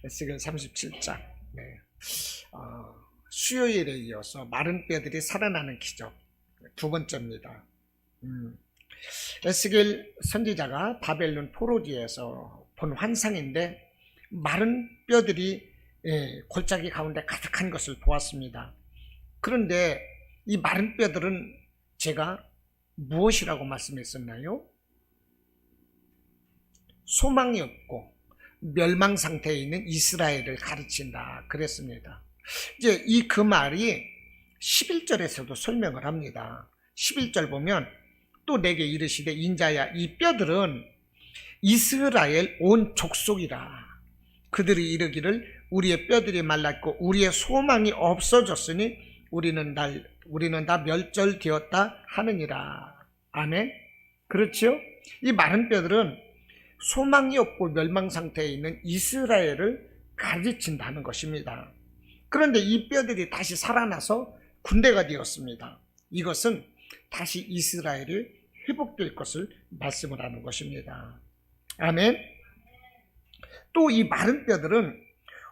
에스겔 37장. 네. 수요일에 이어서 마른 뼈들이 살아나는 기적 두 번째입니다. 에스겔 선지자가 바벨론 포로지에서 본 환상인데 마른 뼈들이 골짜기 가운데 가득한 것을 보았습니다. 그런데 이 마른 뼈들은 제가 무엇이라고 말씀했었나요? 소망이 없고 멸망 상태에 있는 이스라엘을 가르친다 그랬습니다. 이제 그 말이 11절에서도 설명을 합니다. 11절 보면 또 내게 이르시되 인자야 이 뼈들은 이스라엘 온 족속이라. 그들이 이르기를 우리의 뼈들이 말랐고 우리의 소망이 없어졌으니 우리는 다 멸절되었다 하느니라. 아멘. 그렇죠? 이 마른 뼈들은 소망이 없고 멸망 상태에 있는 이스라엘을 가르친다는 것입니다. 그런데 이 뼈들이 다시 살아나서 군대가 되었습니다. 이것은 다시 이스라엘이 회복될 것을 말씀을 하는 것입니다. 아멘. 또 이 마른 뼈들은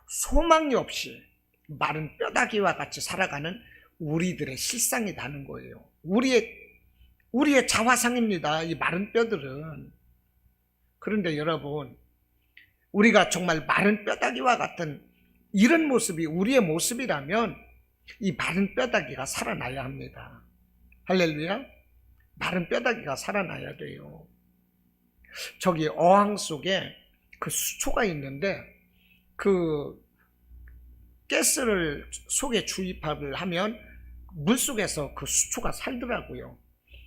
소망이 없이 마른 뼈다귀와 같이 살아가는 우리들의 실상이라는 거예요. 우리의 자화상입니다. 이 마른 뼈들은. 그런데 여러분, 우리가 정말 마른 뼈다귀와 같은 이런 모습이 우리의 모습이라면 이 마른 뼈다귀가 살아나야 합니다. 할렐루야. 마른 뼈다귀가 살아나야 돼요. 저기 어항 속에 그 수초가 있는데 그 가스를 속에 주입을 하면 물속에서 그 수초가 살더라고요.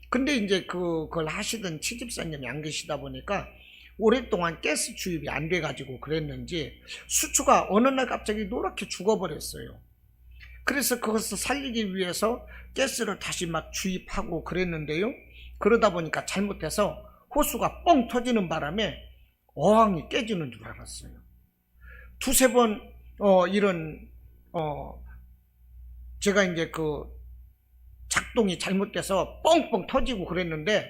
근데 이제 그걸 하시던 취집사님이 안 계시다 보니까 오랫동안 가스 주입이 안 돼가지고 그랬는지 수초가 어느 날 갑자기 노랗게 죽어버렸어요. 그래서 그것을 살리기 위해서 가스를 다시 막 주입하고 그랬는데요. 그러다 보니까 잘못해서 호수가 뻥 터지는 바람에 어항이 깨지는 줄 알았어요. 두세 번 제가 이제 그 작동이 잘못돼서 뻥뻥 터지고 그랬는데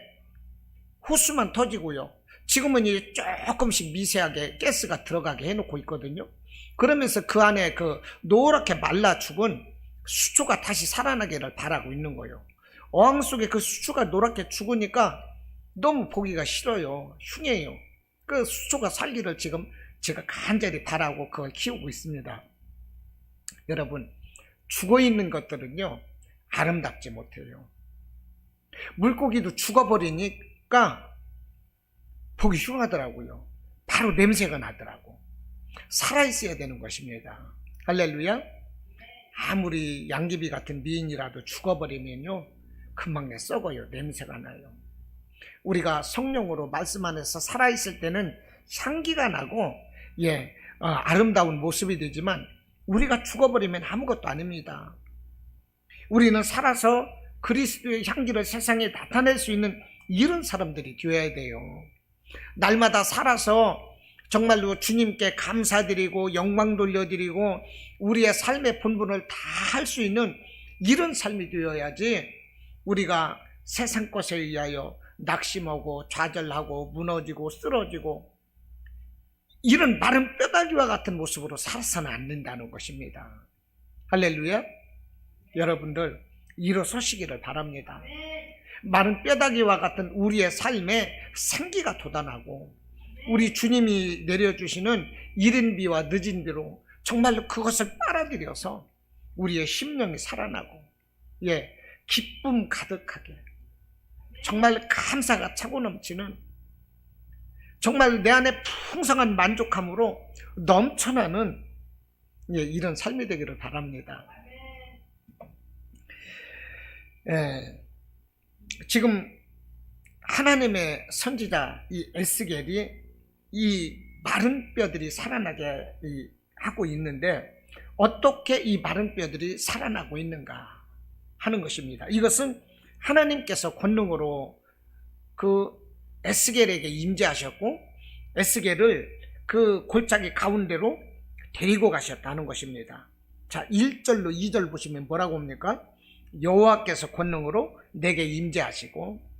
호수만 터지고요. 지금은 이제 조금씩 미세하게 가스가 들어가게 해놓고 있거든요. 그러면서 그 안에 그 노랗게 말라 죽은 수초가 다시 살아나기를 바라고 있는 거예요. 어항 속에 그 수초가 노랗게 죽으니까 너무 보기가 싫어요. 흉해요. 그 수초가 살기를 지금 제가 간절히 바라고 그걸 키우고 있습니다. 여러분, 죽어있는 것들은요 아름답지 못해요. 물고기도 죽어버리니까 보기 흉하더라고요. 바로 냄새가 나더라고. 살아있어야 되는 것입니다. 할렐루야. 아무리 양귀비 같은 미인이라도 죽어버리면요 금방 썩어요. 냄새가 나요. 우리가 성령으로 말씀 안에서 살아있을 때는 향기가 나고 아름다운 모습이 되지만 우리가 죽어버리면 아무것도 아닙니다. 우리는 살아서 그리스도의 향기를 세상에 나타낼 수 있는 이런 사람들이 되어야 돼요. 날마다 살아서 정말로 주님께 감사드리고 영광 돌려드리고 우리의 삶의 본분을 다 할 수 있는 이런 삶이 되어야지 우리가 세상 것에 의하여 낙심하고 좌절하고 무너지고 쓰러지고 이런 마른 뼈다귀와 같은 모습으로 살아서는 안 된다는 것입니다. 할렐루야. 여러분들 일어서시기를 바랍니다. 마른 뼈다귀와 같은 우리의 삶에 생기가 돋아나고 우리 주님이 내려주시는 이른 비와 늦은 비로 정말로 그것을 빨아들여서 우리의 심령이 살아나고 기쁨 가득하게 정말 감사가 차고 넘치는 정말 내 안에 풍성한 만족함으로 넘쳐나는 이런 삶이 되기를 바랍니다. 지금 하나님의 선지자 이 에스겔이 이 마른 뼈들이 살아나게 하고 있는데 어떻게 이 마른 뼈들이 살아나고 있는가 하는 것입니다. 이것은 하나님께서 권능으로 그 에스겔에게 임재하셨고 에스겔을 그 골짜기 가운데로 데리고 가셨다는 것입니다. 자, 1절로 2절 보시면 뭐라고 합니까? 여호와께서 권능으로 내게 임재하시고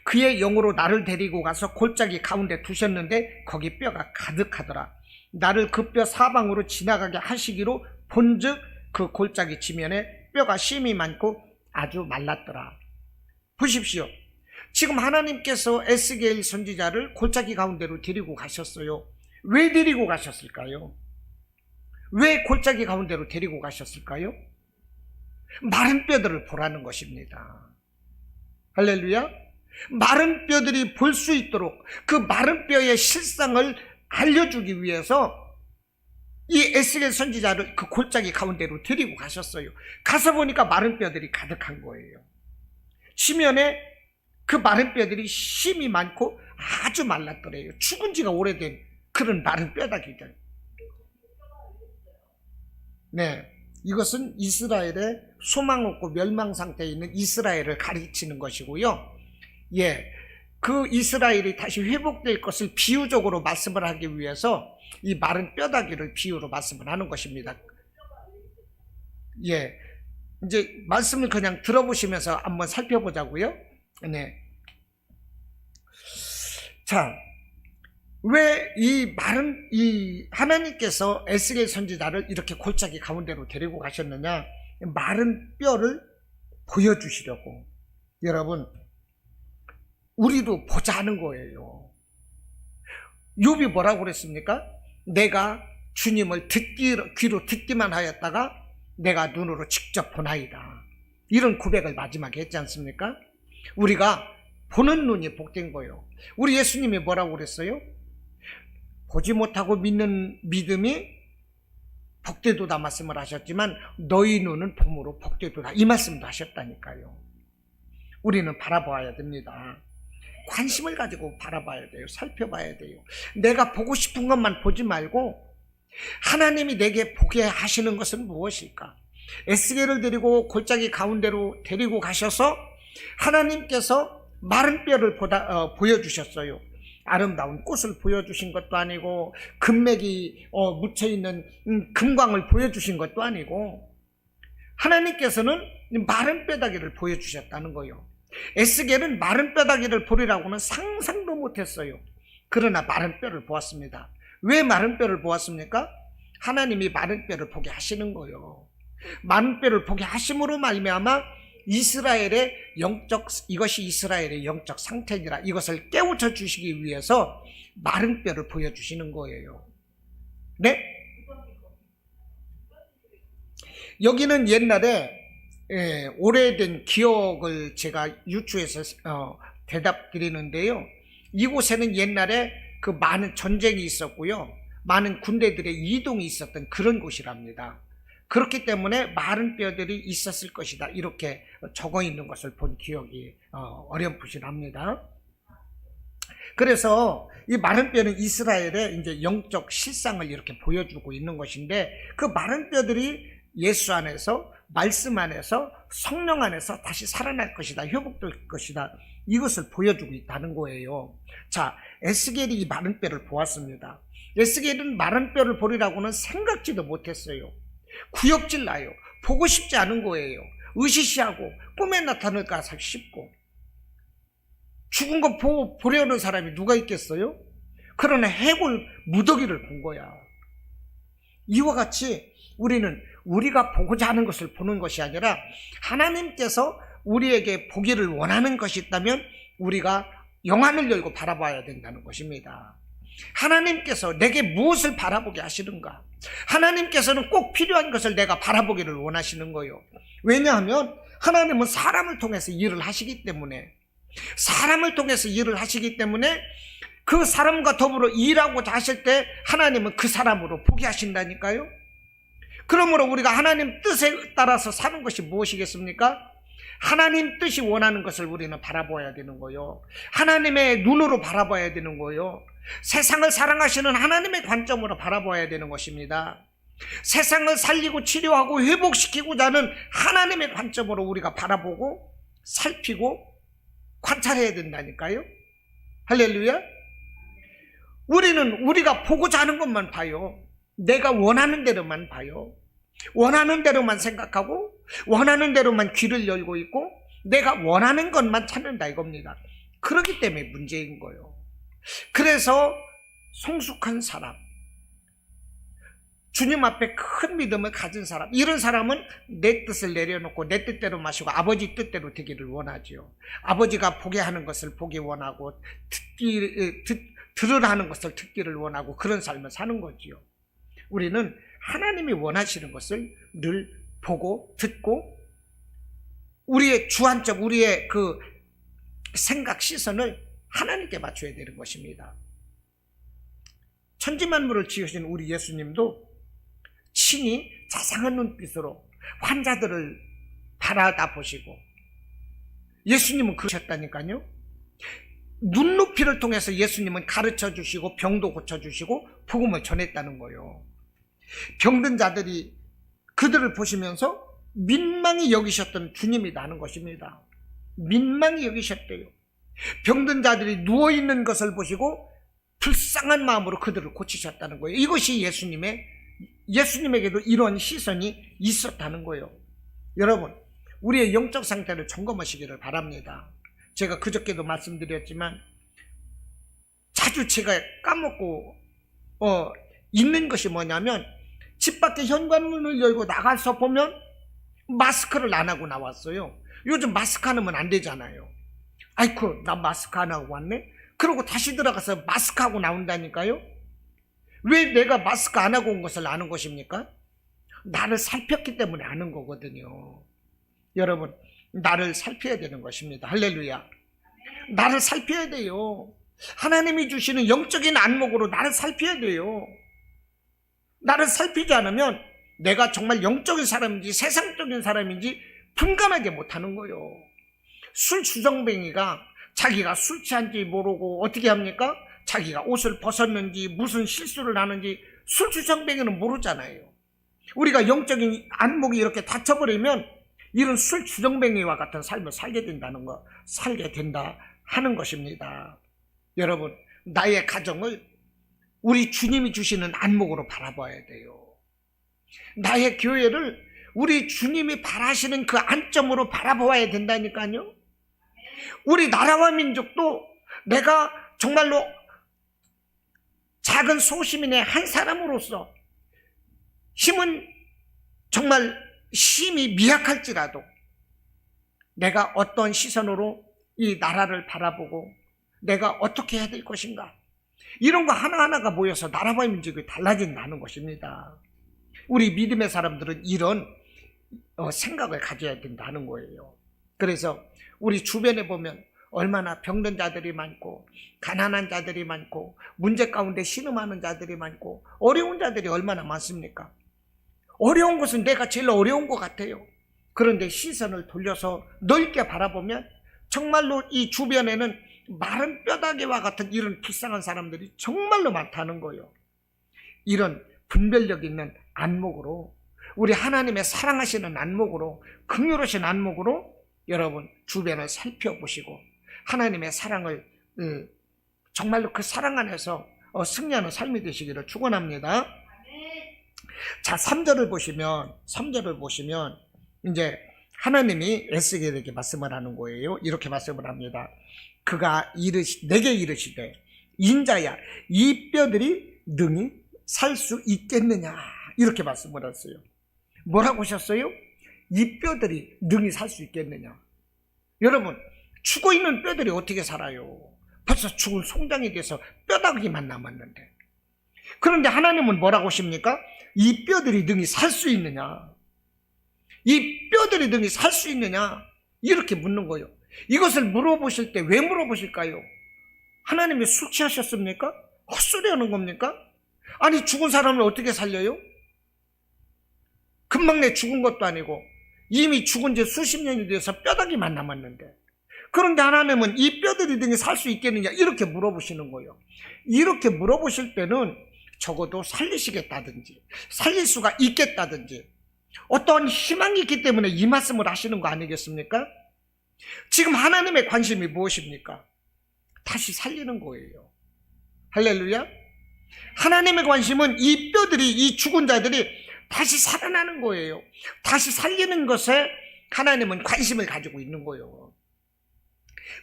그의 영으로 나를 데리고 가서 골짜기 가운데 두셨는데 거기 뼈가 가득하더라. 나를 그 뼈 사방으로 지나가게 하시기로 본즉 그 골짜기 지면에 뼈가 심이 많고 아주 말랐더라. 보십시오. 지금 하나님께서 에스겔 선지자를 골짜기 가운데로 데리고 가셨어요. 왜 데리고 가셨을까요? 왜 골짜기 가운데로 데리고 가셨을까요? 마른 뼈들을 보라는 것입니다. 할렐루야. 마른 뼈들이 볼 수 있도록 그 마른 뼈의 실상을 알려주기 위해서 이 에스겔 선지자를 그 골짜기 가운데로 데리고 가셨어요. 가서 보니까 마른 뼈들이 가득한 거예요. 지면에 그 마른 뼈들이 심이 많고 아주 말랐더래요. 죽은 지가 오래된 그런 마른 뼈다귀들. 네, 이것은 이스라엘의 소망 없고 멸망 상태에 있는 이스라엘을 가르치는 것이고요. 예, 그 이스라엘이 다시 회복될 것을 비유적으로 말씀을 하기 위해서 이 마른 뼈다귀를 비유로 말씀을 하는 것입니다. 예, 이제 말씀을 그냥 들어보시면서 한번 살펴보자고요. 네. 자, 왜 이 하나님께서 에스겔 선지자를 이렇게 골짜기 가운데로 데리고 가셨느냐? 마른 뼈를 보여주시려고. 여러분, 우리도 보자는 거예요. 욥이 뭐라고 그랬습니까? 내가 주님을 귀로 듣기만 하였다가 내가 눈으로 직접 보나이다. 이런 고백을 마지막에 했지 않습니까? 우리가 보는 눈이 복된 거예요. 우리 예수님이 뭐라고 그랬어요? 보지 못하고 믿는 믿음이 복되도다 말씀을 하셨지만 너희 눈은 봄으로 복되도다 이 말씀도 하셨다니까요. 우리는 바라봐야 됩니다. 관심을 가지고 바라봐야 돼요. 살펴봐야 돼요. 내가 보고 싶은 것만 보지 말고 하나님이 내게 보게 하시는 것은 무엇일까? 에스겔을 데리고 골짜기 가운데로 데리고 가셔서 하나님께서 마른 뼈를 보여주셨어요. 아름다운 꽃을 보여주신 것도 아니고 금맥이 묻혀있는 금광을 보여주신 것도 아니고 하나님께서는 마른 뼈다귀를 보여주셨다는 거예요. 에스겔은 마른 뼈다귀를 보리라고는 상상도 못했어요. 그러나 마른 뼈를 보았습니다. 왜 마른 뼈를 보았습니까? 하나님이 마른 뼈를 보게 하시는 거예요. 마른 뼈를 보게 하심으로 말미암아 이것이 이스라엘의 영적 상태니라 이것을 깨우쳐 주시기 위해서 마른 뼈를 보여주시는 거예요. 네? 여기는 옛날에 오래된 기억을 제가 유추해서 대답 드리는데요. 이곳에는 옛날에 그 많은 전쟁이 있었고요. 많은 군대들의 이동이 있었던 그런 곳이랍니다. 그렇기 때문에 마른 뼈들이 있었을 것이다. 이렇게 적어 있는 것을 본 기억이 어렴풋이랍니다. 그래서 이 마른 뼈는 이스라엘의 이제 영적 실상을 이렇게 보여주고 있는 것인데 그 마른 뼈들이 예수 안에서 말씀 안에서 성령 안에서 다시 살아날 것이다. 회복될 것이다. 이것을 보여주고 있다는 거예요. 자, 에스겔이 이 마른 뼈를 보았습니다. 에스겔은 마른 뼈를 보리라고는 생각지도 못했어요. 구역질 나요. 보고 싶지 않은 거예요. 으시시하고 꿈에 나타날까 싶고 죽은 거 보려는 사람이 누가 있겠어요? 그러나 해골 무더기를 본 거야. 이와 같이 우리는 우리가 보고자 하는 것을 보는 것이 아니라 하나님께서 우리에게 보기를 원하는 것이 있다면 우리가 영안을 열고 바라봐야 된다는 것입니다. 하나님께서 내게 무엇을 바라보게 하시는가? 하나님께서는 꼭 필요한 것을 내가 바라보기를 원하시는 거예요. 왜냐하면 하나님은 사람을 통해서 일을 하시기 때문에 그 사람과 더불어 일하고자 하실 때 하나님은 그 사람으로 보게 하신다니까요. 그러므로 우리가 하나님 뜻에 따라서 사는 것이 무엇이겠습니까? 하나님 뜻이 원하는 것을 우리는 바라봐야 되는 거예요. 하나님의 눈으로 바라봐야 되는 거예요. 세상을 사랑하시는 하나님의 관점으로 바라봐야 되는 것입니다. 세상을 살리고 치료하고 회복시키고자 하는 하나님의 관점으로 우리가 바라보고 살피고 관찰해야 된다니까요. 할렐루야. 우리는 우리가 보고자 하는 것만 봐요. 내가 원하는 대로만 봐요. 원하는 대로만 생각하고 원하는 대로만 귀를 열고 있고 내가 원하는 것만 찾는다 이겁니다. 그렇기 때문에 문제인 거예요. 그래서 성숙한 사람, 주님 앞에 큰 믿음을 가진 사람, 이런 사람은 내 뜻을 내려놓고 내 뜻대로 마시고 아버지 뜻대로 되기를 원하지요. 아버지가 보게 하는 것을 보기 원하고 들으라는 것을 듣기를 원하고 그런 삶을 사는 거지요. 우리는 하나님이 원하시는 것을 늘 보고 듣고 우리의 주안점, 우리의 그 생각 시선을 하나님께 맞춰야 되는 것입니다. 천지만물을 지으신 우리 예수님도 친히 자상한 눈빛으로 환자들을 바라다 보시고, 예수님은 그러셨다니까요. 눈높이를 통해서 예수님은 가르쳐 주시고 병도 고쳐 주시고 복음을 전했다는 거예요. 병든 자들이 그들을 보시면서 민망히 여기셨던 주님이 나는 것입니다. 민망히 여기셨대요. 병든 자들이 누워있는 것을 보시고 불쌍한 마음으로 그들을 고치셨다는 거예요. 이것이 예수님에게도 이런 시선이 있었다는 거예요. 여러분, 우리의 영적 상태를 점검하시기를 바랍니다. 제가 그저께도 말씀드렸지만 자주 제가 까먹고 있는 것이 뭐냐면, 집 밖에 현관문을 열고 나가서 보면 마스크를 안 하고 나왔어요. 요즘 마스크 안 하면 안 되잖아요. 아이쿠, 나 마스크 안 하고 왔네? 그러고 다시 들어가서 마스크 하고 나온다니까요. 왜 내가 마스크 안 하고 온 것을 아는 것입니까? 나를 살폈기 때문에 아는 거거든요. 여러분, 나를 살펴야 되는 것입니다. 할렐루야. 나를 살펴야 돼요. 하나님이 주시는 영적인 안목으로 나를 살펴야 돼요. 나를 살피지 않으면 내가 정말 영적인 사람인지 세상적인 사람인지 분간하게 못하는 거예요. 술 주정뱅이가 자기가 술 취한지 모르고 어떻게 합니까? 자기가 옷을 벗었는지 무슨 실수를 하는지 술 주정뱅이는 모르잖아요. 우리가 영적인 안목이 이렇게 닫혀버리면 이런 술 주정뱅이와 같은 삶을 살게 된다 하는 것입니다. 여러분, 나의 가정을 우리 주님이 주시는 안목으로 바라봐야 돼요. 나의 교회를 우리 주님이 바라시는 그 안점으로 바라보아야 된다니까요. 우리 나라와 민족도 내가 정말로 작은 소시민의 한 사람으로서 정말 힘이 미약할지라도 내가 어떤 시선으로 이 나라를 바라보고 내가 어떻게 해야 될 것인가, 이런 거 하나하나가 모여서 나라와 민족이 달라진다는 것입니다. 우리 믿음의 사람들은 이런 생각을 가져야 된다는 거예요. 그래서 우리 주변에 보면 얼마나 병든 자들이 많고 가난한 자들이 많고 문제 가운데 신음하는 자들이 많고 어려운 자들이 얼마나 많습니까? 어려운 것은 내가 제일 어려운 것 같아요. 그런데 시선을 돌려서 넓게 바라보면 정말로 이 주변에는 마른 뼈다귀와 같은 이런 불쌍한 사람들이 정말로 많다는 거예요. 이런 분별력 있는 안목으로, 우리 하나님의 사랑하시는 안목으로, 긍휼하신 안목으로 여러분 주변을 살펴보시고 하나님의 사랑을 정말로 그 사랑 안에서 승리하는 삶이 되시기를 축원합니다. 자, 3절을 보시면 이제 하나님이 에스겔에게 말씀을 하는 거예요. 이렇게 말씀을 합니다. 그가 내게 이르시되 인자야, 이 뼈들이 능히 살 수 있겠느냐, 이렇게 말씀을 했어요. 뭐라고 하셨어요? 이 뼈들이 능히 살 수 있겠느냐. 여러분, 죽어있는 뼈들이 어떻게 살아요? 벌써 죽은 송장이 돼서 뼈다귀만 남았는데. 그런데 하나님은 뭐라고 하십니까? 이 뼈들이 능히 살 수 있느냐, 이 뼈들이 능히 살 수 있느냐, 이렇게 묻는 거예요. 이것을 물어보실 때 왜 물어보실까요? 하나님이 술 취하셨습니까? 헛소리 하는 겁니까? 아니, 죽은 사람을 어떻게 살려요? 금방 내 죽은 것도 아니고 이미 죽은 지 수십 년이 돼서 뼈다귀만 남았는데, 그런데 하나님은 이 뼈들이 등에 살 수 있겠느냐, 이렇게 물어보시는 거예요. 이렇게 물어보실 때는 적어도 살리시겠다든지 살릴 수가 있겠다든지 어떠한 희망이 있기 때문에 이 말씀을 하시는 거 아니겠습니까? 지금 하나님의 관심이 무엇입니까? 다시 살리는 거예요. 할렐루야. 하나님의 관심은 이 뼈들이, 이 죽은 자들이 다시 살아나는 거예요. 다시 살리는 것에 하나님은 관심을 가지고 있는 거예요.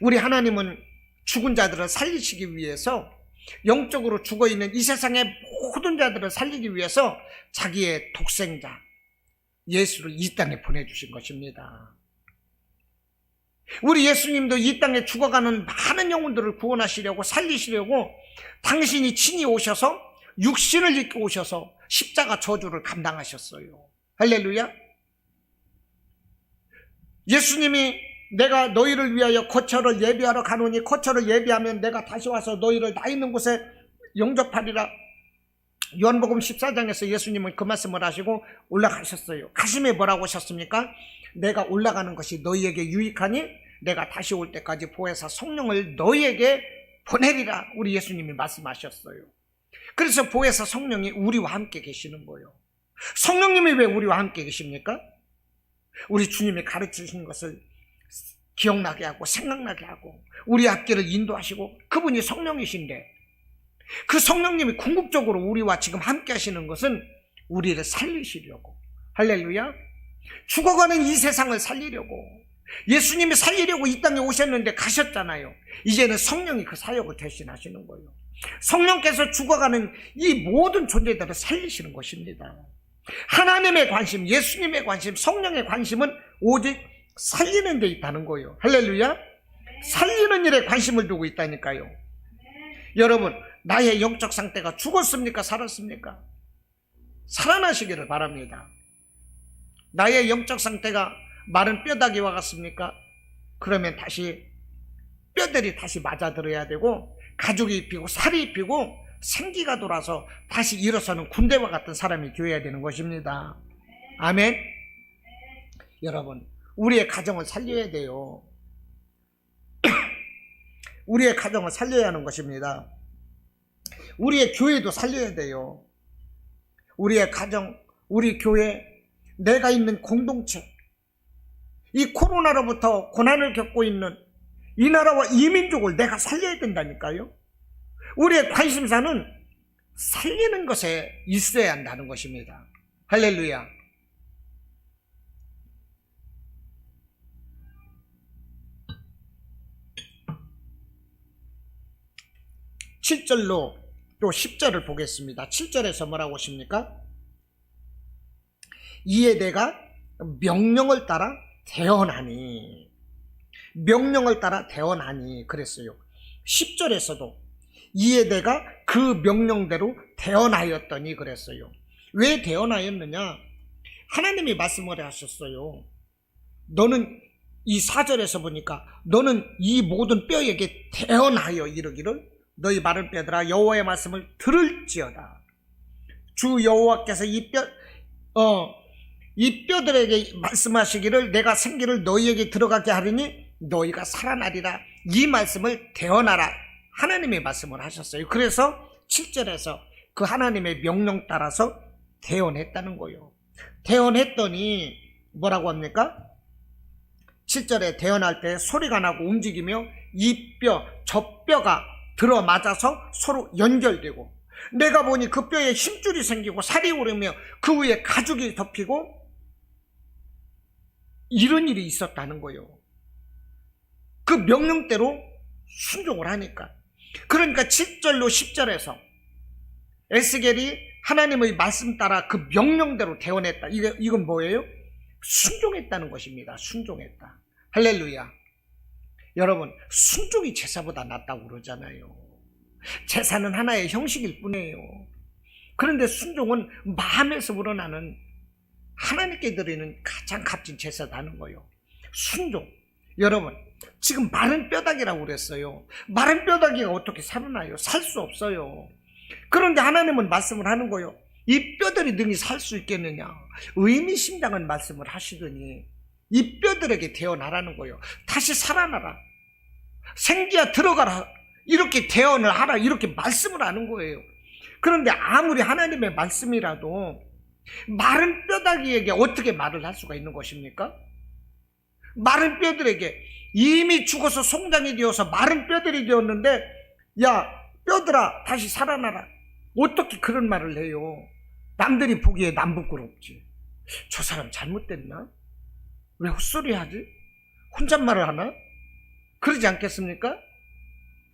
우리 하나님은 죽은 자들을 살리시기 위해서 영적으로 죽어있는 이 세상의 모든 자들을 살리기 위해서 자기의 독생자 예수를 이 땅에 보내주신 것입니다. 우리 예수님도 이 땅에 죽어가는 많은 영혼들을 구원하시려고 살리시려고 당신이 친히 오셔서 육신을 입고 오셔서 십자가 저주를 감당하셨어요. 할렐루야. 예수님이 내가 너희를 위하여 거처를 예비하러 가노니 거처를 예비하면 내가 다시 와서 너희를 나 있는 곳에 영접하리라. 요한복음 14장에서 예수님은 그 말씀을 하시고 올라가셨어요. 가심에 뭐라고 하셨습니까? 내가 올라가는 것이 너희에게 유익하니 내가 다시 올 때까지 보혜사 성령을 너희에게 보내리라. 우리 예수님이 말씀하셨어요. 그래서 보혜사 성령이 우리와 함께 계시는 거예요. 성령님이 왜 우리와 함께 계십니까? 우리 주님이 가르치신 것을 기억나게 하고 생각나게 하고 우리 앞길을 인도하시고, 그분이 성령이신데 그 성령님이 궁극적으로 우리와 지금 함께 하시는 것은 우리를 살리시려고, 할렐루야, 죽어가는 이 세상을 살리려고, 예수님이 살리려고 이 땅에 오셨는데 가셨잖아요. 이제는 성령이 그 사역을 대신하시는 거예요. 성령께서 죽어가는 이 모든 존재들을 살리시는 것입니다. 하나님의 관심, 예수님의 관심, 성령의 관심은 오직 살리는 데 있다는 거예요. 할렐루야. 살리는 일에 관심을 두고 있다니까요. 여러분, 나의 영적 상태가 죽었습니까? 살았습니까? 살아나시기를 바랍니다. 나의 영적 상태가 마른 뼈다귀와 같습니까? 그러면 다시 뼈들이 다시 맞아들어야 되고 가죽이 입히고 살이 입히고 생기가 돌아서 다시 일어서는 군대와 같은 사람이 되어야 되는 것입니다. 아멘. 여러분, 우리의 가정을 살려야 돼요. 우리의 가정을 살려야 하는 것입니다. 우리의 교회도 살려야 돼요. 우리의 가정, 우리 교회, 내가 있는 공동체, 이 코로나로부터 고난을 겪고 있는 이 나라와 이 민족을 내가 살려야 된다니까요. 우리의 관심사는 살리는 것에 있어야 한다는 것입니다. 할렐루야. (7절로) 또 10절을 보겠습니다. 7절에서 뭐라고 하십니까? 이에 내가 명령을 따라 대언하니, 명령을 따라 대언하니 그랬어요. 10절에서도 이에 내가 그 명령대로 대언하였더니 그랬어요. 왜 대언하였느냐? 하나님이 말씀을 하셨어요. 너는, 이 4절에서 보니까 너는 이 모든 뼈에게 대언하여 이르기를 너희 마른 뼈들아 여호와의 말씀을 들을지어다. 주 여호와께서 이 뼈들에게 말씀하시기를 내가 생기를 너희에게 들어가게 하리니 너희가 살아나리라. 이 말씀을 대언하라. 하나님의 말씀을 하셨어요. 그래서 7절에서 그 하나님의 명령 따라서 대언했다는 거예요. 대언했더니 뭐라고 합니까? 7절에 대언할 때 소리가 나고 움직이며 이 뼈, 저 뼈가 들어맞아서 서로 연결되고, 내가 보니 그 뼈에 힘줄이 생기고 살이 오르며 그 위에 가죽이 덮이고 이런 일이 있었다는 거예요. 그 명령대로 순종을 하니까. 그러니까 7절로 10절에서 에스겔이 하나님의 말씀 따라 그 명령대로 대언했다. 이건 뭐예요? 순종했다는 것입니다. 순종했다. 할렐루야. 여러분, 순종이 제사보다 낫다고 그러잖아요. 제사는 하나의 형식일 뿐이에요. 그런데 순종은 마음에서 우러나는 하나님께 드리는 가장 값진 제사다는 거예요. 순종. 여러분, 지금 마른 뼈다귀라고 그랬어요. 마른 뼈다귀가 어떻게 살아나요? 살 수 없어요. 그런데 하나님은 말씀을 하는 거예요. 이 뼈들이 능히 살 수 있겠느냐? 의미심장한 말씀을 하시더니 이 뼈들에게 대언하라는 거예요. 다시 살아나라. 생기야 들어가라. 이렇게 대언을 하라. 이렇게 말씀을 하는 거예요. 그런데 아무리 하나님의 말씀이라도 마른 뼈다귀에게 어떻게 말을 할 수가 있는 것입니까? 마른 뼈들에게, 이미 죽어서 송장이 되어서 마른 뼈들이 되었는데, 야 뼈들아 다시 살아나라. 어떻게 그런 말을 해요? 남들이 보기에 남 부끄럽지. 저 사람 잘못됐나? 왜 헛소리하지? 혼잣말을 하나? 그러지 않겠습니까?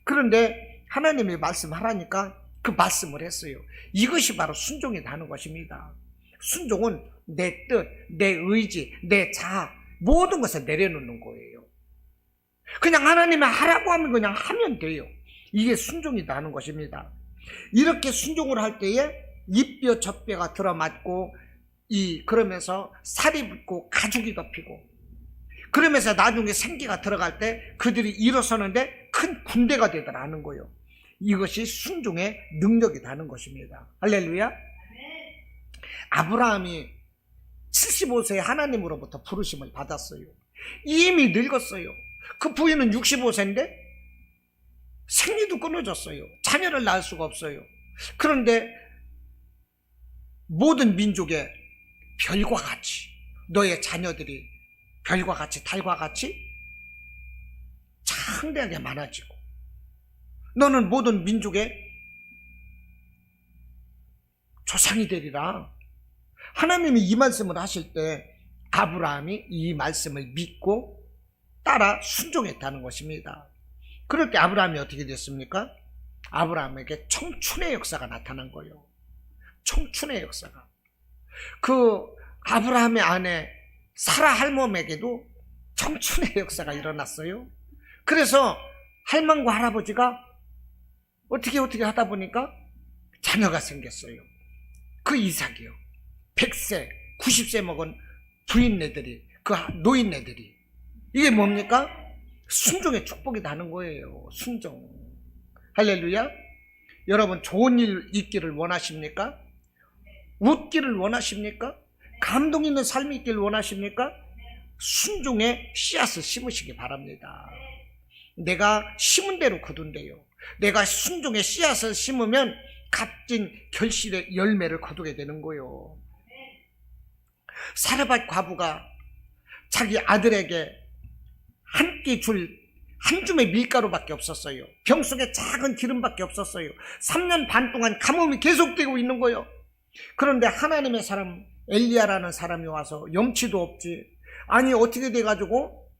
그런데 하나님이 말씀하라니까 그 말씀을 했어요. 이것이 바로 순종이라는 것입니다. 순종은 내 뜻, 내 의지, 내 자아 모든 것을 내려놓는 거예요. 그냥 하나님이 하라고 하면 그냥 하면 돼요. 이게 순종이라는 것입니다. 이렇게 순종을 할 때에 이뼈 저뼈가 들어맞고 그러면서 살이 붙고 가죽이 덮이고, 그러면서 나중에 생기가 들어갈 때 그들이 일어서는데 큰 군대가 되더라는 거예요. 이것이 순종의 능력이라는 것입니다. 할렐루야. 아브라함이 75세에 하나님으로부터 부르심을 받았어요. 이미 늙었어요. 그 부인은 65세인데 생리도 끊어졌어요. 자녀를 낳을 수가 없어요. 그런데 모든 민족의 별과 같이, 너의 자녀들이 별과 같이 달과 같이 창대하게 많아지고, 너는 모든 민족의 조상이 되리라. 하나님이 이 말씀을 하실 때 아브라함이 이 말씀을 믿고 따라 순종했다는 것입니다. 그럴 때 아브라함이 어떻게 됐습니까? 아브라함에게 청춘의 역사가 나타난 거예요. 청춘의 역사가. 그 아브라함의 아내 사라 할멈에게도 청춘의 역사가 일어났어요. 그래서 할망과 할아버지가 어떻게 하다 보니까 자녀가 생겼어요. 그 이삭이요. 100세, 90세 먹은 부인네들이, 그 노인네들이. 이게 뭡니까? 순종의 축복이 나는 거예요. 순종. 할렐루야. 여러분, 좋은 일 있기를 원하십니까? 웃기를 원하십니까? 감동 있는 삶이 있기를 원하십니까? 순종의 씨앗을 심으시기 바랍니다. 내가 심은 대로 거둔대요. 내가 순종의 씨앗을 심으면 값진 결실의 열매를 거두게 되는 거예요. 사르밧 과부가 자기 아들에게 한 끼 한 줌의 밀가루밖에 없었어요. 병 속에 작은 기름밖에 없었어요. 3년 반 동안 가뭄이 계속되고 있는 거예요. 그런데 하나님의 사람 엘리야라는 사람이 와서 염치도 없지. 아니 어떻게 돼가지고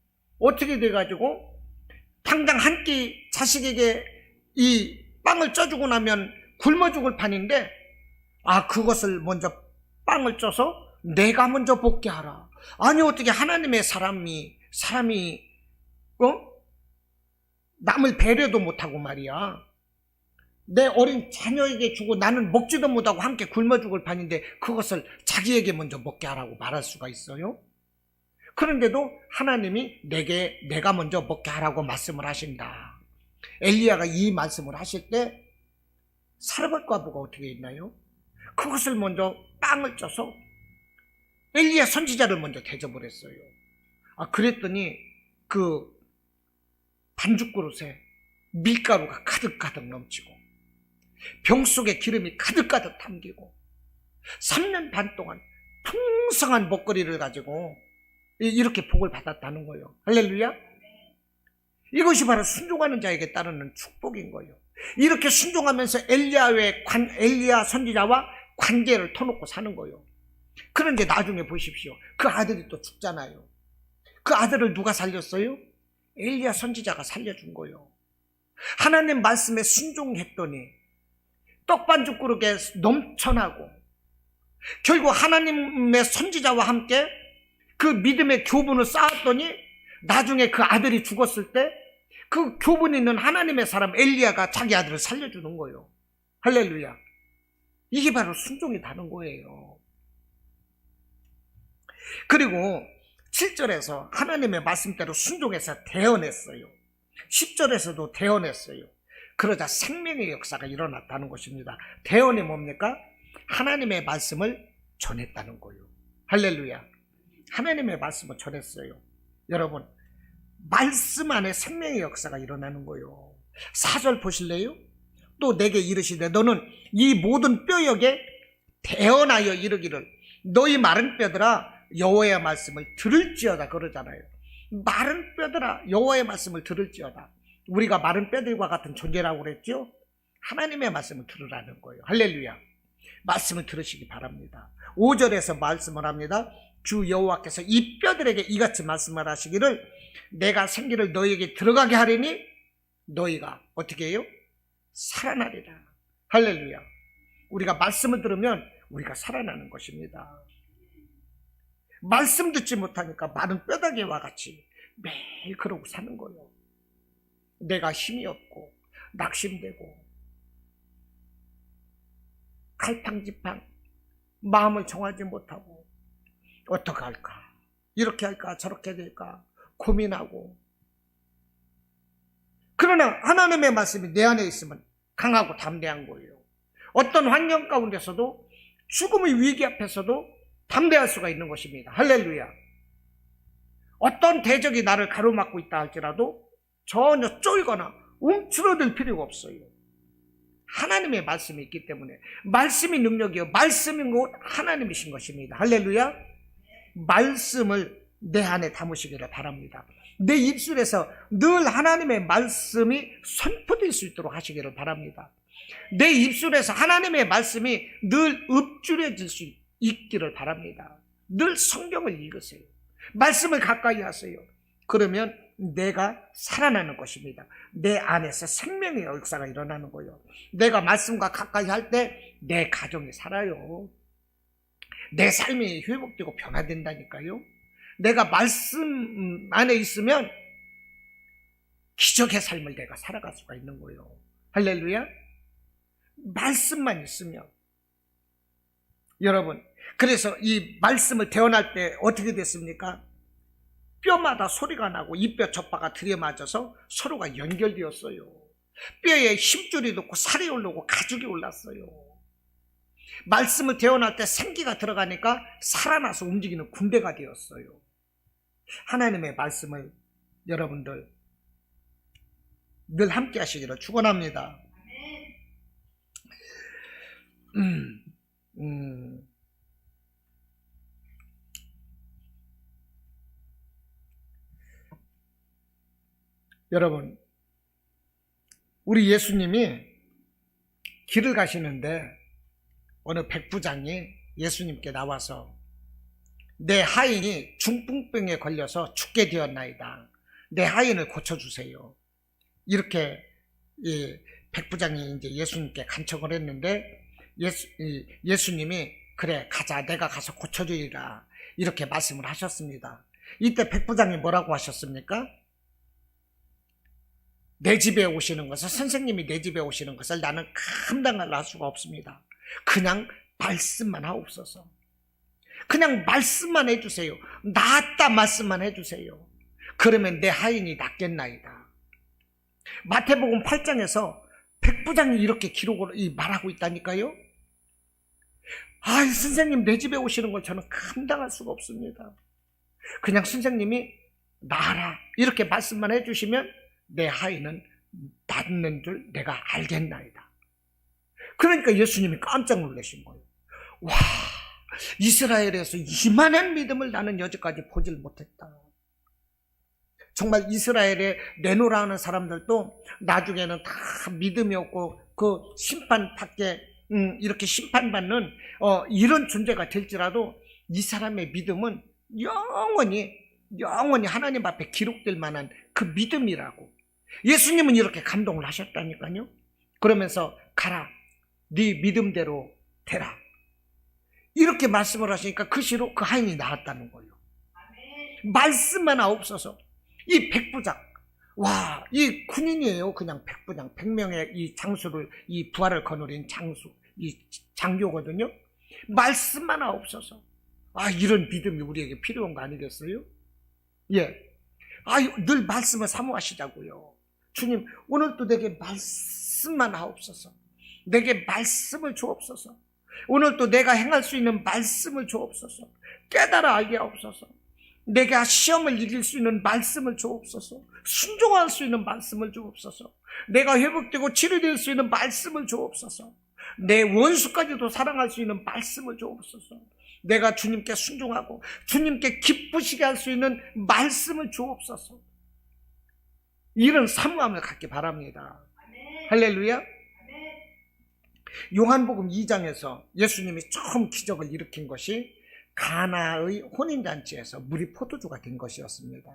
당장 한 끼 자식에게 이 빵을 쪄주고 나면 굶어 죽을 판인데, 그것을 먼저 빵을 쪄서 내가 먼저 먹게 하라. 아니 어떻게 하나님의 사람이 남을 배려도 못하고 말이야, 내 어린 자녀에게 주고 나는 먹지도 못하고 함께 굶어 죽을 판인데 그것을 자기에게 먼저 먹게 하라고 말할 수가 있어요? 그런데도 하나님이 내가 먼저 먹게 하라고 말씀을 하신다. 엘리야가 이 말씀을 하실 때 사르밧 과부가 어떻게 했나요? 그것을 먼저 빵을 쪄서 엘리야 선지자를 먼저 대접을 했어요. 그랬더니 그 반죽그릇에 밀가루가 가득가득 넘치고 병 속에 기름이 가득가득 담기고 3년 반 동안 풍성한 먹거리를 가지고 이렇게 복을 받았다는 거예요. 할렐루야. 이것이 바로 순종하는 자에게 따르는 축복인 거예요. 이렇게 순종하면서 엘리야 선지자와 관계를 터놓고 사는 거예요. 그런데 나중에 보십시오. 그 아들이 또 죽잖아요. 그 아들을 누가 살렸어요? 엘리야 선지자가 살려준 거예요. 하나님 말씀에 순종했더니 떡반죽 그릇에 넘쳐나고, 결국 하나님의 선지자와 함께 그 믿음의 교분을 쌓았더니 나중에 그 아들이 죽었을 때 그 교분 있는 하나님의 사람 엘리야가 자기 아들을 살려주는 거예요. 할렐루야. 이게 바로 순종이 다른 거예요. 그리고 7절에서 하나님의 말씀대로 순종해서 대언했어요. 10절에서도 대언했어요. 그러자 생명의 역사가 일어났다는 것입니다. 대언이 뭡니까? 하나님의 말씀을 전했다는 거예요. 할렐루야. 하나님의 말씀을 전했어요. 여러분, 말씀 안에 생명의 역사가 일어나는 거예요. 4절 보실래요? 또 내게 이르시되 너는 이 모든 뼈역에 대언하여 이르기를 너희 마른 뼈들아 여호와의 말씀을 들을지어다 그러잖아요. 마른 뼈들아 여호와의 말씀을 들을지어다. 우리가 마른 뼈들과 같은 존재라고 그랬죠? 하나님의 말씀을 들으라는 거예요. 할렐루야. 말씀을 들으시기 바랍니다. 5절에서 말씀을 합니다. 주 여호와께서 이 뼈들에게 이같이 말씀을 하시기를 내가 생기를 너희에게 들어가게 하리니 너희가 어떻게 해요? 살아나리라. 할렐루야. 우리가 말씀을 들으면 우리가 살아나는 것입니다. 말씀 듣지 못하니까 마른 뼈다귀와 같이 매일 그러고 사는 거예요. 내가 힘이 없고 낙심되고 갈팡질팡 마음을 정하지 못하고 어떻게 할까, 이렇게 할까 저렇게 될까 고민하고. 그러나 하나님의 말씀이 내 안에 있으면 강하고 담대한 거예요. 어떤 환경 가운데서도 죽음의 위기 앞에서도 담대할 수가 있는 것입니다. 할렐루야. 어떤 대적이 나를 가로막고 있다 할지라도 전혀 쫄거나 움츠러들 필요가 없어요. 하나님의 말씀이 있기 때문에. 말씀이 능력이요, 말씀인 곧 하나님이신 것입니다. 할렐루야. 말씀을 내 안에 담으시기를 바랍니다. 내 입술에서 늘 하나님의 말씀이 선포될 수 있도록 하시기를 바랍니다. 내 입술에서 하나님의 말씀이 늘 읊조려질 수 있기를 바랍니다. 늘 성경을 읽으세요. 말씀을 가까이 하세요. 그러면 내가 살아나는 것입니다. 내 안에서 생명의 역사가 일어나는 거예요. 내가 말씀과 가까이 할 때 내 가정이 살아요. 내 삶이 회복되고 변화된다니까요. 내가 말씀 안에 있으면 기적의 삶을 내가 살아갈 수가 있는 거예요. 할렐루야. 말씀만 있으면. 여러분, 그래서 이 말씀을 대언할 때 어떻게 됐습니까? 뼈마다 소리가 나고 이 뼈 저 뼈가 들여맞아서 서로가 연결되었어요. 뼈에 힘줄이 돋고 살이 오르고 가죽이 올랐어요. 말씀을 대언할 때 생기가 들어가니까 살아나서 움직이는 군대가 되었어요. 하나님의 말씀을 여러분들 늘 함께 하시기를 축원합니다. 여러분, 우리 예수님이 길을 가시는데 어느 백부장이 예수님께 나와서 내 하인이 중풍병에 걸려서 죽게 되었나이다. 내 하인을 고쳐주세요. 이렇게 이 백부장이 이제 예수님께 간청을 했는데 예수님이 그래 가자, 내가 가서 고쳐주리라, 이렇게 말씀을 하셨습니다. 이때 백부장이 뭐라고 하셨습니까? 내 집에 오시는 것을, 선생님이 내 집에 오시는 것을 나는 감당을 할 수가 없습니다. 그냥 말씀만 하옵소서. 그냥 말씀만 해주세요. 낫다 말씀만 해주세요. 그러면 내 하인이 낫겠나이다. 마태복음 8장에서 백부장이 이렇게 기록을 말하고 있다니까요. 아, 선생님 내 집에 오시는 걸 저는 감당할 수가 없습니다. 그냥 선생님이 나아라 이렇게 말씀만 해주시면 내 하인은 낫는 줄 내가 알겠나이다. 그러니까 예수님이 깜짝 놀라신 거예요. 와, 이스라엘에서 이만한 믿음을 나는 여지까지 보질 못했다. 정말 이스라엘에 내노라 하는 사람들도 나중에는 다 믿음이 없고 그 심판받게 이렇게 심판받는 이런 존재가 될지라도 이 사람의 믿음은 영원히 하나님 앞에 기록될 만한 그 믿음이라고. 예수님은 이렇게 감동을 하셨다니까요. 그러면서 가라, 네 믿음대로 되라, 이렇게 말씀을 하시니까 그 시로 그 하인이 나았다는 거예요. 말씀만 하옵소서. 이 백부장, 와, 이 군인이에요. 그냥 백부장, 100명의 이 장수를, 이 부하를 거느린 장수, 이 장교거든요. 말씀만 하옵소서. 아, 이런 믿음이 우리에게 필요한 거 아니겠어요? 예. 아, 늘 말씀을 사모하시자고요. 주님, 오늘도 내게 말씀만 하옵소서. 내게 말씀을 주옵소서. 오늘도 내가 행할 수 있는 말씀을 주옵소서. 깨달아 알게 하옵소서. 내가 시험을 이길 수 있는 말씀을 주옵소서. 순종할 수 있는 말씀을 주옵소서. 내가 회복되고 치료될 수 있는 말씀을 주옵소서. 내 원수까지도 사랑할 수 있는 말씀을 주옵소서. 내가 주님께 순종하고 주님께 기쁘시게 할 수 있는 말씀을 주옵소서. 이런 사모함을 갖기 바랍니다. 할렐루야. 요한복음 2장에서 예수님이 처음 기적을 일으킨 것이 가나의 혼인잔치에서 물이 포도주가 된 것이었습니다.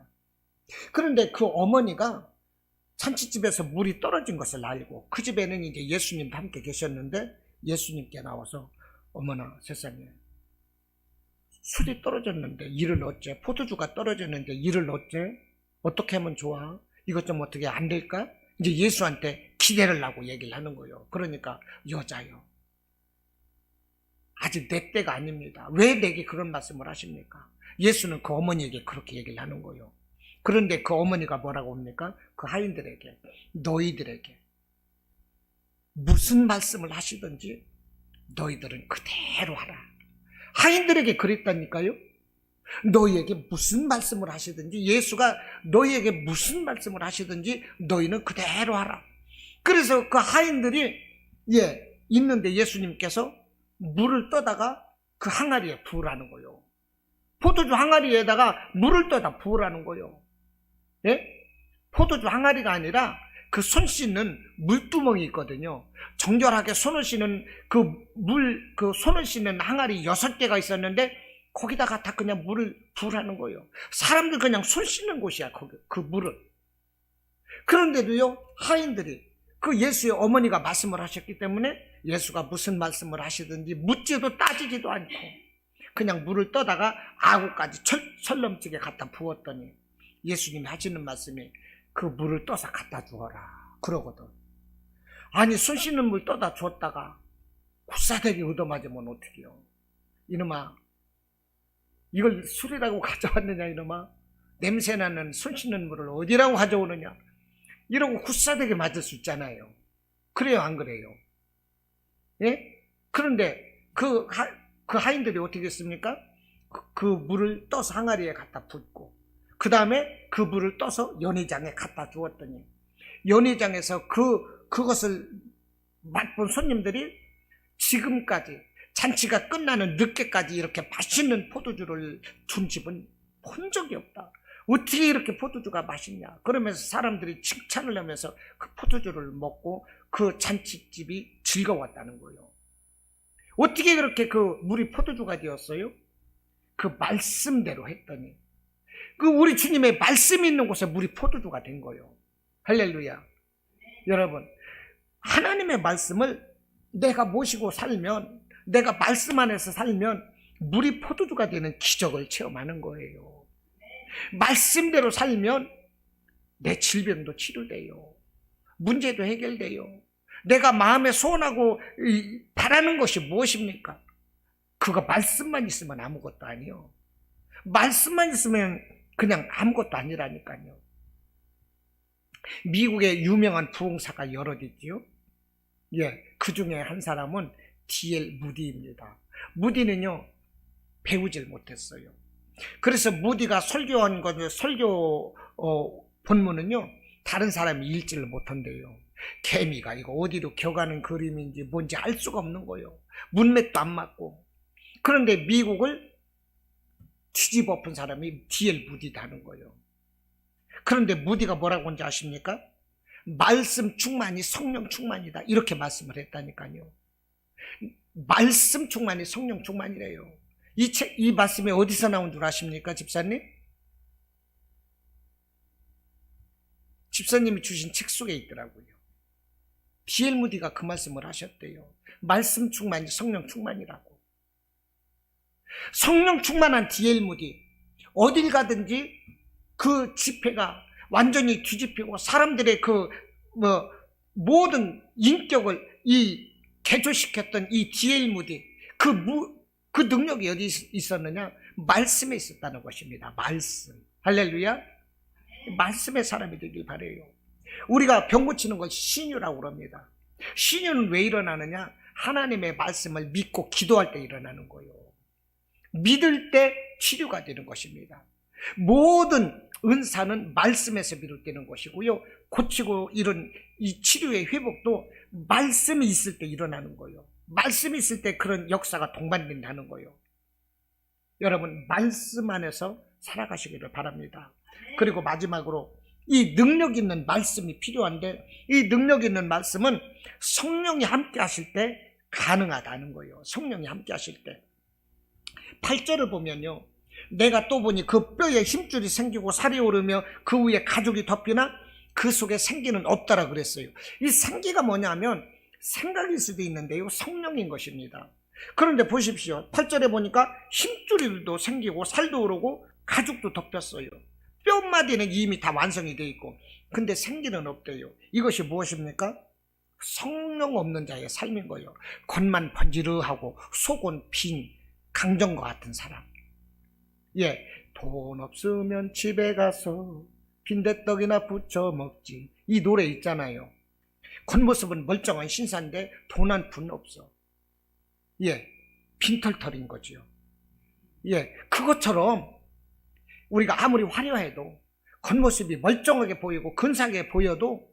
그런데 그 어머니가 잔치집에서 물이 떨어진 것을 알고, 그 집에는 이제 예수님도 함께 계셨는데 예수님께 나와서 어머나 세상에, 술이 떨어졌는데 이를 어째, 포도주가 떨어졌는데 이를 어째, 어떻게 하면 좋아? 이것 좀 어떻게 안 될까? 이제 예수한테 기대를 하고 얘기를 하는 거예요. 그러니까 여자요, 아직 내 때가 아닙니다. 왜 내게 그런 말씀을 하십니까? 예수는 그 어머니에게 그렇게 얘기를 하는 거예요. 그런데 그 어머니가 뭐라고 합니까? 그 하인들에게, 너희들에게 무슨 말씀을 하시든지 너희들은 그대로 하라. 하인들에게 그랬다니까요. 너희에게 무슨 말씀을 하시든지, 예수가 너희에게 무슨 말씀을 하시든지 너희는 그대로 하라. 그래서 그 하인들이 있는데 예수님께서 물을 떠다가 그 항아리에 부으라는 거예요. 포도주 항아리에다가 물을 떠다 부으라는 거예요. 포도주 항아리가 아니라 그 손 씻는 물두멍이 있거든요. 정결하게 손을 씻는 그 손을 씻는 항아리 6개가 있었는데 거기다가 다 그냥 물을 부으라는 거예요. 사람들 그냥 손 씻는 곳이야, 거기, 그 물을. 그런데도요, 하인들이, 그 예수의 어머니가 말씀을 하셨기 때문에 예수가 무슨 말씀을 하시든지 묻지도 따지지도 않고 그냥 물을 떠다가 아구까지 철넘지게 갖다 부었더니 예수님이 하시는 말씀이 그 물을 떠서 갖다 주어라 그러거든. 아니, 손 씻는 물 떠다 줬다가 구사대기 얻어맞으면 어떡해요? 이놈아, 이걸 술이라고 가져왔느냐, 이놈아? 냄새나는 손 씻는 물을 어디라고 가져오느냐? 이러고 구사대기 맞을 수 있잖아요. 그래요, 안 그래요? 예? 그런데 그 하인들이 어떻게 했습니까? 그 물을 떠서 항아리에 갖다 붓고 그 다음에 그 물을 떠서 연회장에 갖다 주었더니 연회장에서 그것을 맛본 손님들이 지금까지 잔치가 끝나는 늦게까지 이렇게 맛있는 포도주를 준 집은 본 적이 없다. 어떻게 이렇게 포도주가 맛있냐? 그러면서 사람들이 칭찬을 하면서 그 포도주를 먹고 그 잔치집이 즐거웠다는 거예요. 어떻게 그렇게 그 물이 포도주가 되었어요? 그 말씀대로 했더니 그 우리 주님의 말씀이 있는 곳에 물이 포도주가 된 거예요. 할렐루야. 여러분, 하나님의 말씀을 내가 모시고 살면, 내가 말씀 안에서 살면 물이 포도주가 되는 기적을 체험하는 거예요. 말씀대로 살면 내 질병도 치료돼요. 문제도 해결돼요. 내가 마음에 소원하고 바라는 것이 무엇입니까? 그거 말씀만 있으면 아무것도 아니요. 말씀만 있으면 그냥 아무것도 아니라니까요. 미국의 유명한 부흥사가 여럿 있지요. 그 중에 한 사람은 D.L. 무디입니다. 무디는요, 배우질 못했어요. 그래서 무디가 설교한 설교 본문은요, 다른 사람이 읽지를 못한대요. 개미가 이거 어디로 겨가는 그림인지 뭔지 알 수가 없는 거예요. 문맥도 안 맞고. 그런데 미국을 뒤집어 엎은 사람이 D.L. 무디다는 거예요. 그런데 무디가 뭐라고 한지 아십니까? 말씀 충만이 성령 충만이다, 이렇게 말씀을 했다니까요. 말씀 충만이 성령 충만이래요. 이 말씀이 어디서 나온 줄 아십니까, 집사님? 집사님이 주신 책 속에 있더라고요. D.L. 무디가 그 말씀을 하셨대요. 말씀 충만이 성령 충만이라고. 성령 충만한 D.L. 무디, 어딜 가든지 그 집회가 완전히 뒤집히고 사람들의 모든 인격을 개조시켰던 이 D.L. 무디, 그 능력이 어디 있었느냐? 말씀에 있었다는 것입니다. 말씀. 할렐루야. 말씀의 사람이 되길 바라요. 우리가 병 고치는 걸 신유라고 그럽니다. 신유는 왜 일어나느냐? 하나님의 말씀을 믿고 기도할 때 일어나는 거예요. 믿을 때 치료가 되는 것입니다. 모든 은사는 말씀에서 비롯되는 것이고요, 고치고 이런 이 치료의 회복도 말씀이 있을 때 일어나는 거예요. 말씀이 있을 때 그런 역사가 동반된다는 거예요. 여러분, 말씀 안에서 살아가시기를 바랍니다. 그리고 마지막으로 이 능력 있는 말씀이 필요한데, 이 능력 있는 말씀은 성령이 함께 하실 때 가능하다는 거예요. 성령이 함께 하실 때. 8절을 보면요, 내가 또 보니 그 뼈에 힘줄이 생기고 살이 오르며 그 위에 가죽이 덮이나 그 속에 생기는 없다라 그랬어요. 이 생기가 뭐냐면 생각일 수도 있는데요, 성령인 것입니다. 그런데 보십시오. 8절에 보니까 힘줄이도 생기고 살도 오르고 가죽도 덮였어요. 뼈마디는 이미 다 완성이 되어 있고, 근데 생기는 없대요. 이것이 무엇입니까? 성령 없는 자의 삶인 거예요. 겉만 번지르하고 속은 빈 강정과 같은 사람. 예, 돈 없으면 집에 가서 빈대떡이나 부쳐 먹지. 이 노래 있잖아요. 겉모습은 멀쩡한 신사인데 돈 한 푼 없어. 예, 빈털털인 거지요. 예, 그것처럼 우리가 아무리 화려해도 겉모습이 멀쩡하게 보이고 근사하게 보여도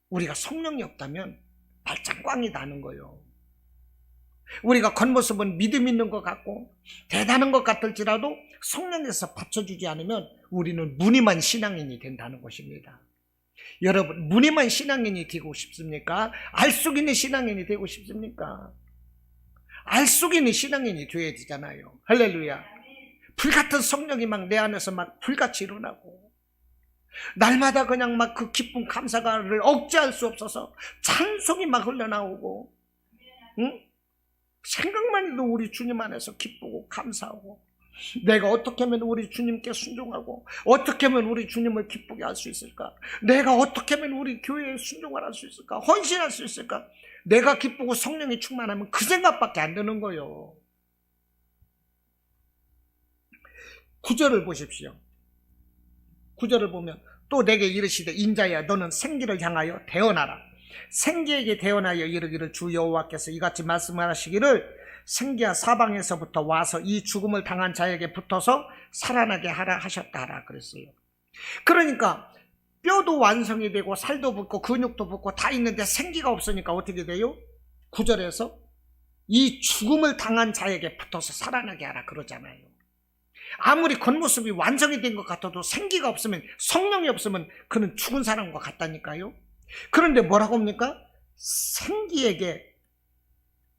우리가 성령이 없다면 발짱꽝이 나는 거예요. 우리가 겉모습은 믿음 있는 것 같고 대단한 것 같을지라도 성령에서 받쳐주지 않으면 우리는 무늬만 신앙인이 된다는 것입니다. 여러분, 무늬만 신앙인이 되고 싶습니까? 알 속 있는 신앙인이 되고 싶습니까? 알 속 있는 신앙인이 되어야 되잖아요. 할렐루야. 불같은 성령이 막 내 안에서 막 불같이 일어나고 날마다 그냥 막 그 기쁨 감사가를 억제할 수 없어서 찬송이 막 흘러나오고, 응? 생각만 해도 우리 주님 안에서 기쁘고 감사하고, 내가 어떻게 하면 우리 주님께 순종하고 어떻게 하면 우리 주님을 기쁘게 할 수 있을까? 내가 어떻게 하면 우리 교회에 순종을 할 수 있을까? 헌신할 수 있을까? 내가 기쁘고 성령이 충만하면 그 생각밖에 안 드는 거예요. 9절을 보십시오. 9절을 보면 또 내게 이르시되 인자야 너는 생기를 향하여 대언하라. 생기에게 대언하여 이르기를 주 여호와께서 이같이 말씀하시기를 생기야 사방에서부터 와서 이 죽음을 당한 자에게 붙어서 살아나게 하라 하셨다 하라 그랬어요. 그러니까 뼈도 완성이 되고 살도 붙고 근육도 붙고 다 있는데 생기가 없으니까 어떻게 돼요? 9절에서 이 죽음을 당한 자에게 붙어서 살아나게 하라 그러잖아요. 아무리 겉모습이 완성이 된 것 같아도 생기가 없으면, 성령이 없으면 그는 죽은 사람과 같다니까요. 그런데 뭐라고 합니까? 생기에게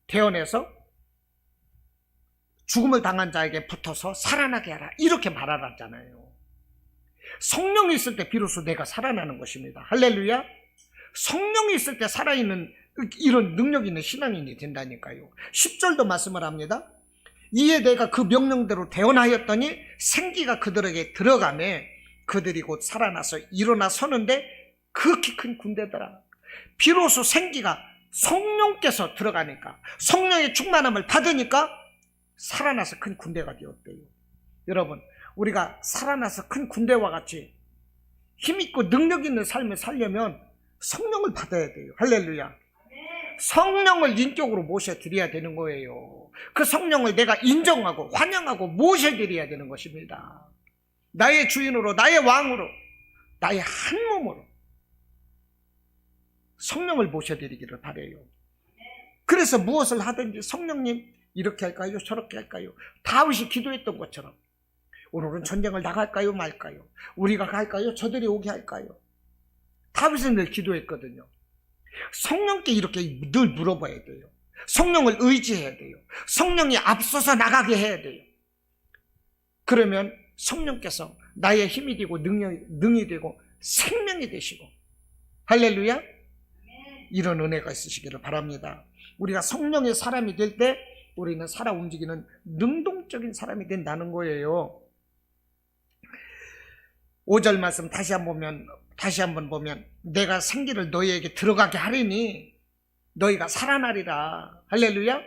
대언해서 죽음을 당한 자에게 붙어서 살아나게 하라 이렇게 말하라잖아요. 성령이 있을 때 비로소 내가 살아나는 것입니다. 할렐루야. 성령이 있을 때 살아있는 이런 능력 있는 신앙인이 된다니까요. 10절도 말씀을 합니다. 이에 내가 그 명령대로 대언하였더니 생기가 그들에게 들어가매 그들이 곧 살아나서 일어나 서는데 극히 큰 군대더라. 비로소 생기가 성령께서 들어가니까, 성령의 충만함을 받으니까 살아나서 큰 군대가 되었대요. 여러분, 우리가 살아나서 큰 군대와 같이 힘있고 능력 있는 삶을 살려면 성령을 받아야 돼요. 할렐루야. 성령을 인격으로 모셔드려야 되는 거예요. 그 성령을 내가 인정하고 환영하고 모셔드려야 되는 것입니다. 나의 주인으로, 나의 왕으로, 나의 한 몸으로 성령을 모셔드리기를 바라요. 그래서 무엇을 하든지 성령님 이렇게 할까요? 저렇게 할까요? 다윗이 기도했던 것처럼 오늘은 전쟁을 나갈까요? 말까요? 우리가 갈까요? 저들이 오게 할까요? 다윗은 늘 기도했거든요. 성령께 이렇게 늘 물어봐야 돼요. 성령을 의지해야 돼요. 성령이 앞서서 나가게 해야 돼요. 그러면 성령께서 나의 힘이 되고 능이 되고 생명이 되시고, 할렐루야, 이런 은혜가 있으시기를 바랍니다. 우리가 성령의 사람이 될 때 우리는 살아 움직이는 능동적인 사람이 된다는 거예요. 5절 말씀 다시 한번 보면 내가 생기를 너희에게 들어가게 하리니 너희가 살아나리라. 할렐루야.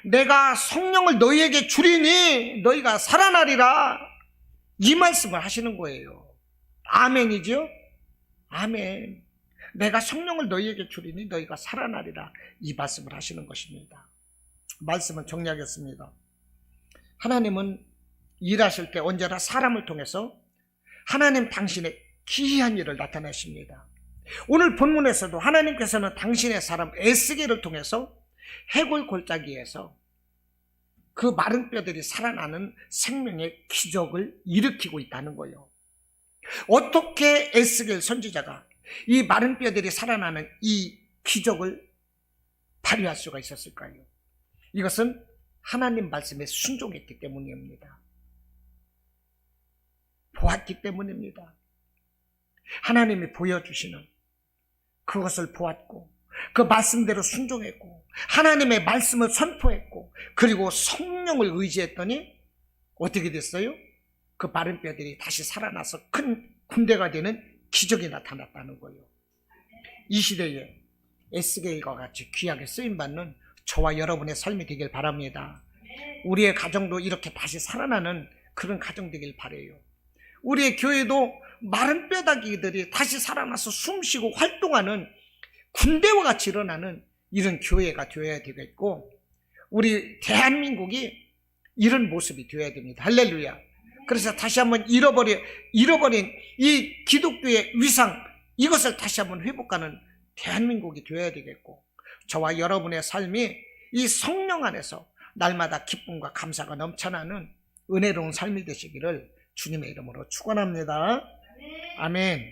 내가 성령을 너희에게 주리니 너희가 살아나리라. 이 말씀을 하시는 거예요. 아멘이죠? 아멘. 내가 성령을 너희에게 주리니 너희가 살아나리라. 이 말씀을 하시는 것입니다. 말씀을 정리하겠습니다. 하나님은 일하실 때 언제나 사람을 통해서 하나님 당신의 기이한 일을 나타내십니다. 오늘 본문에서도 하나님께서는 당신의 사람 에스겔을 통해서 해골 골짜기에서 그 마른 뼈들이 살아나는 생명의 기적을 일으키고 있다는 거예요. 어떻게 에스겔 선지자가 이 마른 뼈들이 살아나는 이 기적을 발휘할 수가 있었을까요? 이것은 하나님 말씀에 순종했기 때문입니다. 보았기 때문입니다. 하나님이 보여주시는 그것을 보았고 그 말씀대로 순종했고 하나님의 말씀을 선포했고 그리고 성령을 의지했더니 어떻게 됐어요? 그 마른 뼈들이 다시 살아나서 큰 군대가 되는 기적이 나타났다는 거예요. 이 시대에 에스겔과 같이 귀하게 쓰임받는 저와 여러분의 삶이 되길 바랍니다. 우리의 가정도 이렇게 다시 살아나는 그런 가정 되길 바라요. 우리의 교회도 마른 뼈다귀들이 다시 살아나서 숨쉬고 활동하는 군대와 같이 일어나는 이런 교회가 되어야 되겠고 우리 대한민국이 이런 모습이 되어야 됩니다. 할렐루야. 그래서 다시 한번 잃어버린 이 기독교의 위상 이것을 다시 한번 회복하는 대한민국이 되어야 되겠고 저와 여러분의 삶이 이 성령 안에서 날마다 기쁨과 감사가 넘쳐나는 은혜로운 삶이 되시기를 주님의 이름으로 축원합니다. 아멘.